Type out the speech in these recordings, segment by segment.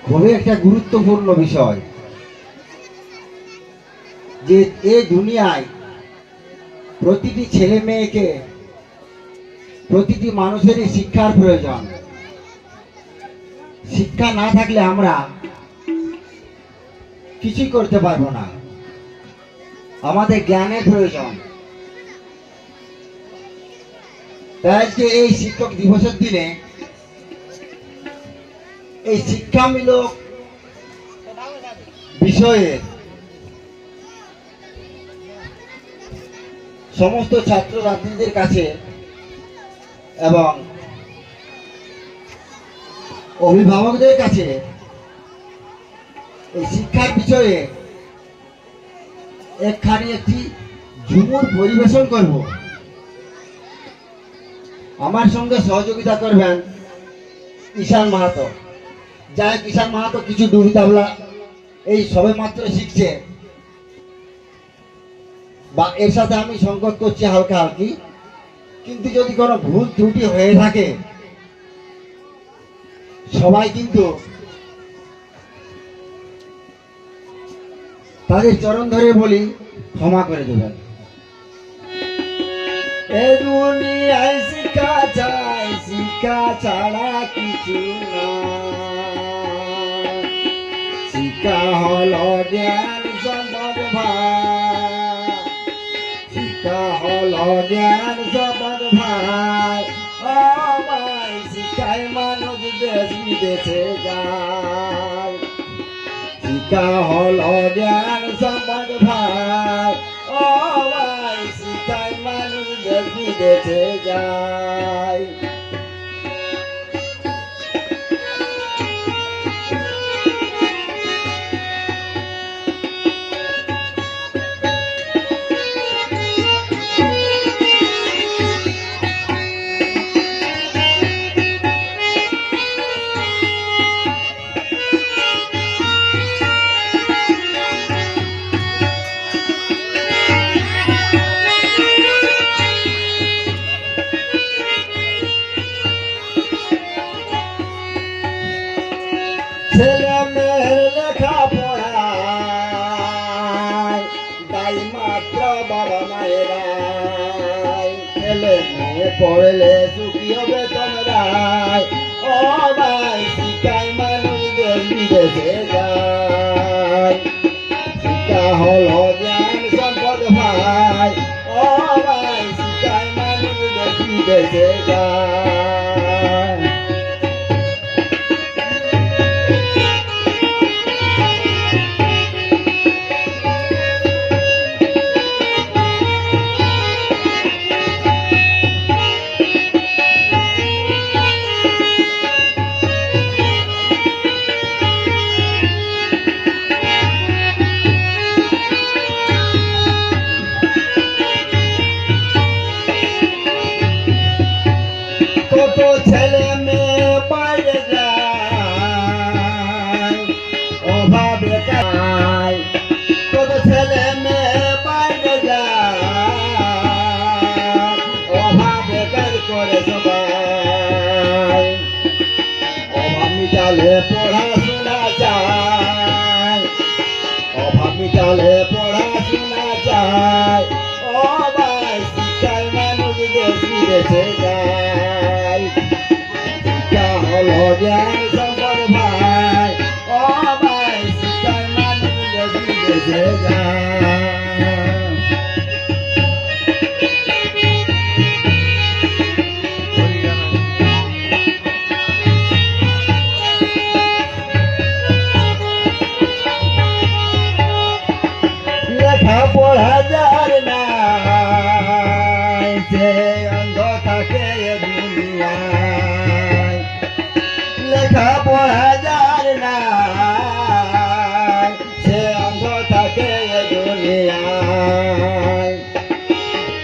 খুবই একটা গুরুত্বপূর্ণ বিষয় যে এই দুনিয়ায় প্রতিটি ছেলে মেয়েকে, প্রতিটি মানুষেরই শিক্ষার প্রয়োজন। শিক্ষা না থাকলে আমরা কিছুই করতে পারবো না। আমাদের জ্ঞানের প্রয়োজন। তাই আজকে এই শিক্ষক দিবসের দিনে এই শিক্ষামূলক বিষয়ে সমস্ত ছাত্রছাত্রীদের কাছে এবং অভিভাবকদের কাছে এই শিক্ষার বিষয়ে একটি ঝুমুর পরিবেশন করব। আমার সঙ্গে সহযোগিতা করবেন ঈশান মাহাতো। যাই ঈশান মাহাতো কিছু ডুবি তাবলা এই সবে মাত্র শিখছে, বা এর সাথে আমি সংকট করছি হালকা হালকি, কিন্তু যদি কোনো ভুল ত্রুটি হয়ে থাকে সবাই কিন্তু তাদের চরণ ধরে বলি ক্ষমা করে দেবেন। এ দুনিয়ায় শিক্ষা চাই, শিক্ষা ছাড়া কিছু না। শিক্ষা হলো জ্ঞান সম্পদ ভাই, শিক্ষা হলো জ্ঞান সম্পদ ভাই। ও ভাই, শিক্ষায় মানুষ দেশ বিদেশে যায়। শিক্ষা হলো জ্ঞান সম্পদ ভাই। ও ভাই, শিক্ষায় মানুষ দেশ বিদেশে যায়। ছেলে মেয়ের লেখাপড়ায় দায়ী মাত্র বাবা মায়েরাই। ছেলে মেয়ে পড়লে সুখী হবে তোমরাই। ও ভাই, শিক্ষায় মানুষ দেশ বিদেশে যায়। শিক্ষা হলো জ্ঞান সম্পদ ভাই। ও ভাই, শিক্ষায় মানুষ দেশ বিদেশে যায়। কত ছেলে মেয়ে বাইরে যায় অভাবে খায়। কত ছেলে মেয়ে বাইরে যায় অভাবে কাজ করে সবাই। অভাব মিটালে পড়াশোনা চায়, অভাব মিটালে পড়াশোনা চায়। ও ভাই, শিক্ষায় মানুষ দেশ বিদেশে যায়। শিক্ষা হলো জ্ঞান সম্পদ ভাই। ও ভাই, শিক্ষায় মানুষ দেশ বিদেশে যায়। লেখাপড়া যার নাই সে অন্ধ থাকে এ দুনিয়ায়। লেখাপড়া যার নাই সে অন্ধ থাকে এ দুনিয়ায়।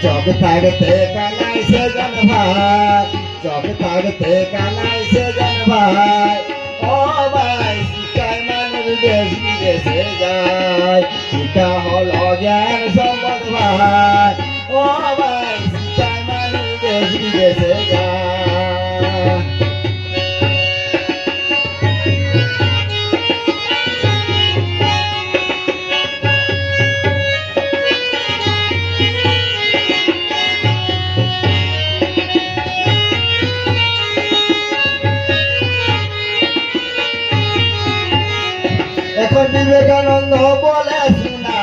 চোখ থাকতে কানাই সে জন ভাই, চোখ থাকতে কানাই সে জন ভাই। ও ভাই, শিক্ষায় মানুষ দেশ বিদেশে যায়। শিক্ষা হলো জ্ঞান সম্পদ ভাই। ও ভাই, শিক্ষায় মানুষ দেশ বিদেশে যায়। বিবেকানন্দ বলে শোনা,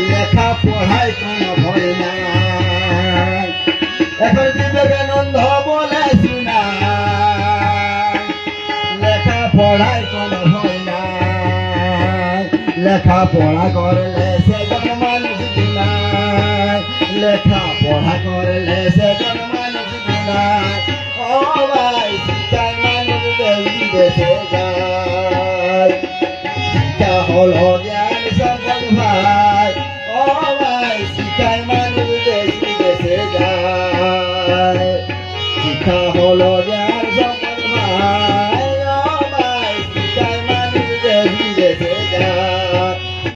লেখা পড়ায় কোনো ভয় নাই। এখন বিবেকানন্দ বলে শোনা, লেখা পড়ায় কোনো ভয় নাই। লেখা পড়া করলে সেজন মানুষ গুনায়, লেখা পড়া করলে সেজন মানুষ গুনায়। ও ভাই শিক্ষায় মানুষ দেশ বিদেশে যায়, শিক্ষা হলো জ্ঞান সম্পদ ভাই। ও ভাই শিক্ষায় মানুষ দেশ বিদেশে যায়, শিক্ষা হলো জ্ঞান